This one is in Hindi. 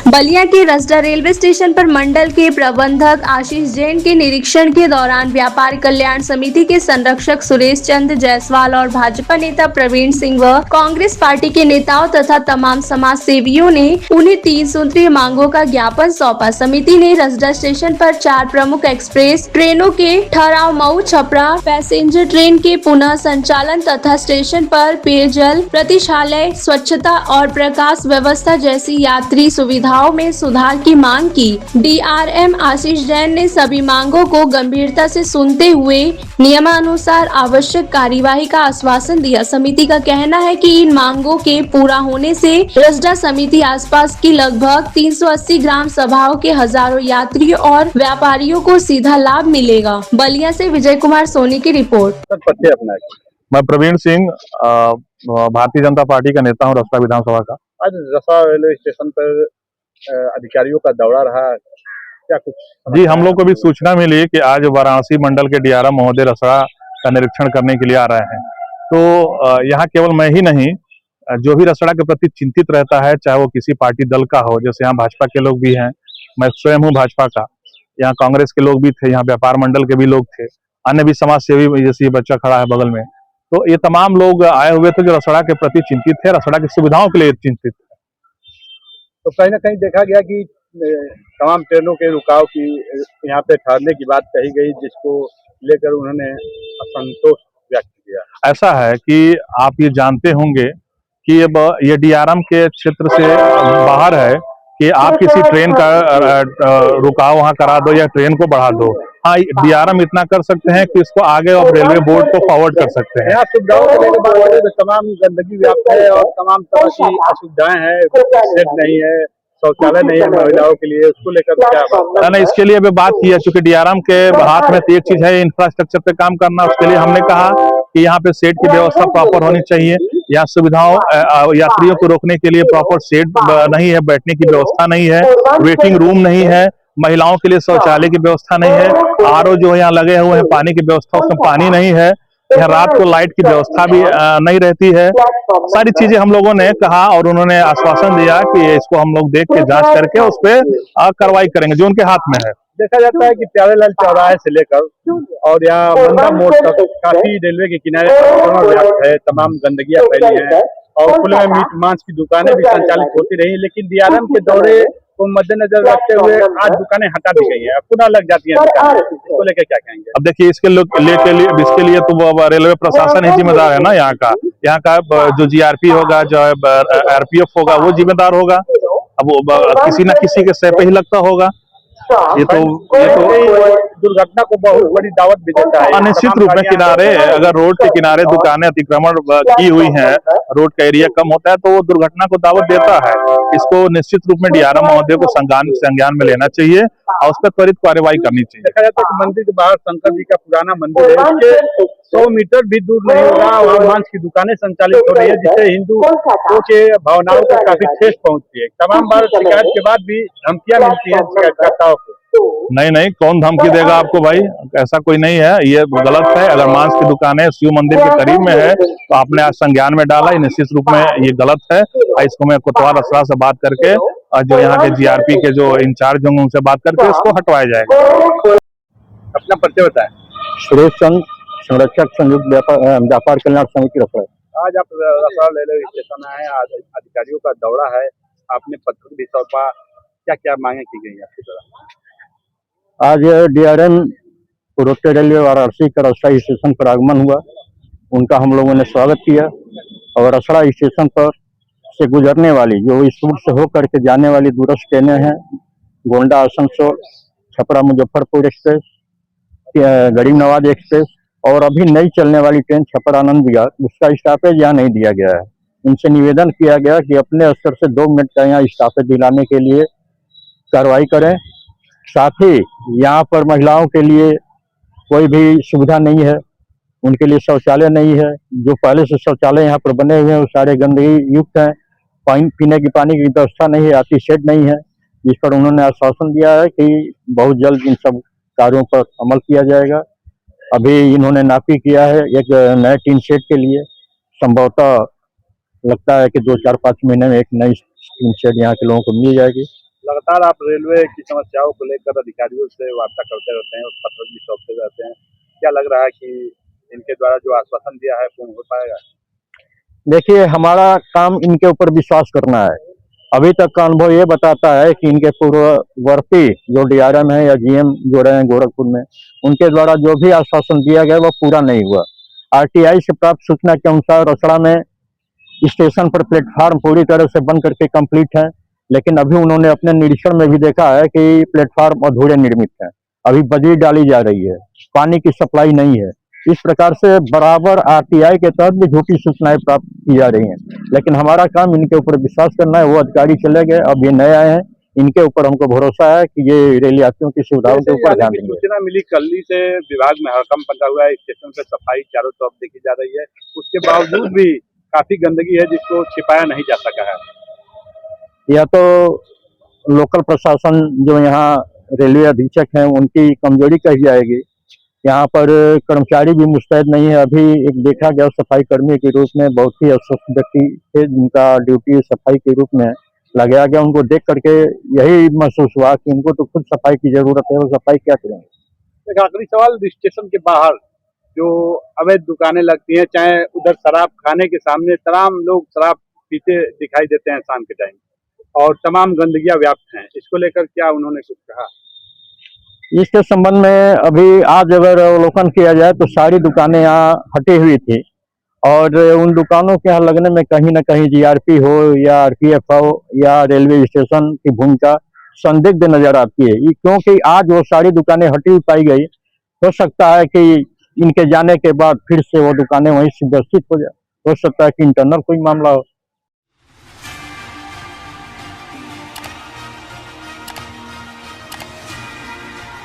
बलिया के रसडा रेलवे स्टेशन पर मंडल के प्रबंधक आशीष जैन के निरीक्षण के दौरान व्यापारी कल्याण समिति के संरक्षक सुरेश चंद्र जायसवाल और भाजपा नेता प्रवीण सिंह व कांग्रेस पार्टी के नेताओं तथा तमाम समाज सेवियों ने उन्हें 3 सूत्रीय मांगों का ज्ञापन सौंपा। समिति ने रसडा स्टेशन पर 4 प्रमुख एक्सप्रेस ट्रेनों के ठहराव, मऊ छपरा पैसेंजर ट्रेन के पुनः संचालन तथा स्टेशन पर पेयजल, प्रतिक्षालय, स्वच्छता और प्रकाश व्यवस्था जैसी यात्री सुविधाओं में सुधार की मांग की। डीआरएम आशीष जैन ने सभी मांगों को गंभीरता से सुनते हुए नियमानुसार आवश्यक कार्यवाही का आश्वासन दिया। समिति का कहना है कि इन मांगों के पूरा होने से रसडा समिति आसपास की लगभग 380 ग्राम सभाओं के हजारों यात्रियों और व्यापारियों को सीधा लाभ मिलेगा। बलिया से विजय कुमार सोनी की रिपोर्ट। मैं प्रवीण सिंह, भारतीय जनता पार्टी का नेता हूँ रसडा विधानसभा का। आज रसडा रेलवे स्टेशन पर अधिकारियों का दौरा रहा, क्या कुछ? जी, हम लोग को भी सूचना मिली कि आज वाराणसी मंडल के डीआरएम महोदय रसडा का निरीक्षण करने के लिए आ रहे हैं। तो यहाँ केवल मैं ही नहीं, जो भी रसडा के प्रति चिंतित रहता है, चाहे वो किसी पार्टी दल का हो, जैसे यहाँ भाजपा के लोग भी हैं, मैं स्वयं हूँ भाजपा का, यहाँ कांग्रेस के लोग भी थे, यहाँ व्यापार मंडल के भी लोग थे, अन्य भी समाज सेवी, जैसे ये बच्चा खड़ा है बगल में, तो ये तमाम लोग आए हुए थे जो रसडा के प्रति चिंतित थे, रसडा की सुविधाओं के लिए चिंतित थे। तो कहीं ना कहीं देखा गया कि तमाम ट्रेनों के रुकाव की यहाँ पे ठहरने की बात कही गई, जिसको लेकर उन्होंने असंतोष व्यक्त किया। ऐसा है कि आप ये जानते होंगे कि अब ये डीआरएम के क्षेत्र से बाहर है कि आप किसी ट्रेन का रुकाव वहाँ करा दो या ट्रेन को बढ़ा दो। हाँ, डीआरएम इतना कर सकते हैं कि इसको आगे और रेलवे बोर्ड को फॉरवर्ड कर सकते हैं। यहाँ सुविधाओं को लेकर बात करें तो तमाम गंदगी व्याप्त है और तमाम तरह की असुविधाएं हैं, सेट नहीं है, शौचालय नहीं है महिलाओं के लिए, उसको लेकर क्या बात? नहीं, इसके लिए अभी बात की है, चूंकि डीआरएम के हाथ में एक चीज है इंफ्रास्ट्रक्चर पे काम करना। उसके लिए हमने कहा कि यहाँ पे सेट की व्यवस्था प्रॉपर होनी चाहिए। यहाँ सुविधाओं, यात्रियों को रोकने के लिए प्रॉपर सेट नहीं है, बैठने की व्यवस्था नहीं है, वेटिंग रूम नहीं है, महिलाओं के लिए शौचालय की व्यवस्था नहीं है, आरओ जो यहाँ लगे हुए हैं पानी की व्यवस्था, उसमें पानी नहीं है, यहाँ रात को लाइट की व्यवस्था भी नहीं रहती है। सारी चीजें हम लोगों ने कहा और उन्होंने आश्वासन दिया कि इसको हम लोग देख के जांच करके उस पर कार्रवाई करेंगे जो उनके हाथ में है। देखा जाता है कि प्यारेलाल चौराहे से लेकर और यहाँ मंदा मोड़ तक काफी रेलवे के किनारे व्याप्त है, तमाम गंदगियां फैली है और खुले में मीट मांस की दुकानें भी संचालित होती रही, लेकिन डीआरएम के दौरे को मद्देनजर रखते हुए आज दुकानें हटा दी गई है, पुनः लग जाती है। इसको लेकर क्या कहेंगे? अब देखिए, इसके लिए तो रेलवे प्रशासन ही जिम्मेदार है ना। यहाँ का जो जीआरपी होगा, जो आरपीएफ होगा, वो जिम्मेदार होगा। अब वो किसी न किसी के सह पे ही लगता होगा। ये तो दुर्घटना को बहुत बड़ी दावत भी देता है। निश्चित रूप में किनारे, अगर रोड के किनारे दुकानें अतिक्रमण की हुई हैं, रोड का एरिया कम होता है तो वो दुर्घटना को दावत देता है। इसको निश्चित रूप में डीआरएम महोदय को संज्ञान में लेना चाहिए और उस पर त्वरित कार्रवाई करनी चाहिए। देखा जाता है कि मंदिर के बाहर शंकर जी का पुराना मंदिर है, इसके 100 मीटर भी दूर नहीं होगा, वहाँ मांस की दुकानें संचालित हो रही है, जिससे हिंदुओं के भावनाओं को काफी ठेस पहुंचती है। तमाम बार शिकायत के बाद भी धमकियां मिलती है शिकायतकर्ताओं को। नहीं, कौन धमकी देगा आपको भाई? ऐसा कोई नहीं है, ये गलत है। अगर मांस की दुकानें शिव मंदिर के करीब में है तो आपने आज संज्ञान में डाला, निश्चित रूप में ये गलत है। इसको मैं कोतवाल रसडा से बात करके और जो यहाँ के जीआरपी के जो इंचार्ज होंगे उनसे बात करके इसको हटवाया जाएगा। अपना परिचय बताएं। सुरेश चंद्र, संरक्षक संयुक्त व्यापार कल्याण समिति रसडा। आज आप रसडा रेलवे स्टेशन आए, आज अधिकारियों का दौरा है, आपने पत्र भी सौंपा, क्या क्या मांगे की गई आपकी तरफ? आज डीआरएम पूर्वोत्तर रेलवे वाराणसी का रसडा स्टेशन पर आगमन हुआ, उनका हम लोगों ने स्वागत किया और रसडा स्टेशन पर से गुजरने वाली जो इस रूट से होकर के जाने वाली दूरस्थ ट्रेनें हैं, गोंडा आसनसोल, छपरा मुजफ्फरपुर एक्सप्रेस, गरीब नवाज एक्सप्रेस और अभी नई चलने वाली ट्रेन छपरा आनंद विहार, उसका स्टॉपेज यहाँ नहीं दिया गया है। इनसे निवेदन किया गया कि अपने स्तर से 2 मिनट का यहाँ स्टॉपेज दिलाने के लिए कार्रवाई करें। साथ ही यहाँ पर महिलाओं के लिए कोई भी सुविधा नहीं है, उनके लिए शौचालय नहीं है, जो पहले से शौचालय यहाँ पर बने हुए हैं वो सारे गंदगी युक्त हैं, पीने की पानी की व्यवस्था नहीं है, आती शेड नहीं है, जिस पर उन्होंने आश्वासन दिया है कि बहुत जल्द इन सब कार्यों पर अमल किया जाएगा। अभी इन्होंने नापी किया है एक नए टीन शेड के लिए, संभवतः लगता है कि 2-4-5 महीने में एक नई टीन शेड यहाँ के लोगों को मिल जाएगी। लगातार आप रेलवे की समस्याओं को लेकर अधिकारियों से वार्ता करते रहते हैं और पत्र भी सौंपते रहते हैं। क्या लग रहा है कि इनके द्वारा जो आश्वासन दिया है पूर्ण हो पाएगा? देखिए, हमारा काम इनके ऊपर विश्वास करना है। अभी तक का अनुभव ये बताता है कि इनके पूर्ववर्ती जो डीआरएम है या जीएम जो रहे हैं गोरखपुर में, उनके द्वारा जो भी आश्वासन दिया गया वह पूरा नहीं हुआ। आरटीआई से प्राप्त सूचना के अनुसार रसड़ा में स्टेशन पर प्लेटफार्म पूरी तरह से बन करके कंप्लीट है, लेकिन अभी उन्होंने अपने निरीक्षण में भी देखा है कि प्लेटफार्म अधूरे निर्मित है। अभी बजरी डाली जा रही है, पानी की सप्लाई नहीं है। इस प्रकार से बराबर आरटीआई के तहत भी झूठी सूचनाएं प्राप्त की जा रही हैं, लेकिन हमारा काम इनके ऊपर विश्वास करना है। वो अधिकारी चले गए, अब ये नए आए हैं, इनके ऊपर हमको भरोसा है कि ये रेल यात्रियों की सुविधाओं के ऊपर ध्यान देंगे। सूचना मिली कल्ली से विभाग में हड़कंप मचा हुआ है, स्टेशन पे सफाई चारों तरफ देखी जा रही है, उसके बावजूद भी काफी गंदगी है जिसको छिपाया नहीं जा सका है। या तो लोकल प्रशासन जो यहाँ रेलवे अधीक्षक हैं उनकी कमजोरी कही जाएगी। यहाँ पर कर्मचारी भी मुस्तैद नहीं है। अभी एक देखा गया सफाई कर्मी के रूप में बहुत ही अस्वस्थ व्यक्ति थे जिनका ड्यूटी सफाई के रूप में लगाया गया। उनको देख करके यही महसूस हुआ कि इनको तो खुद सफाई की जरूरत है, वो सफाई क्या करेंगे। एक आखिरी सवाल, स्टेशन के बाहर जो अवैध दुकानें लगती हैं, चाहे उधर शराब खाने के सामने तमाम लोग शराब पीते दिखाई देते हैं शाम के टाइम, और तमाम गंदगियां व्याप्त हैं, इसको लेकर क्या उन्होंने कुछ कहा? इसके संबंध में अभी आज अगर अवलोकन किया जाए तो सारी दुकानें यहाँ हटी हुई थी, और उन दुकानों के यहाँ लगने में कहीं ना कहीं जीआरपी हो या आरपीएफ हो या रेलवे स्टेशन की भूमिका संदिग्ध नजर आती है। क्योंकि आज वो सारी दुकानें हटी हुई पाई गई, हो सकता है कि इनके जाने के बाद फिर से वो दुकानें वहीं सुव्यवस्थित हो जाए, हो सकता है कि इंटरनल कोई मामला हो।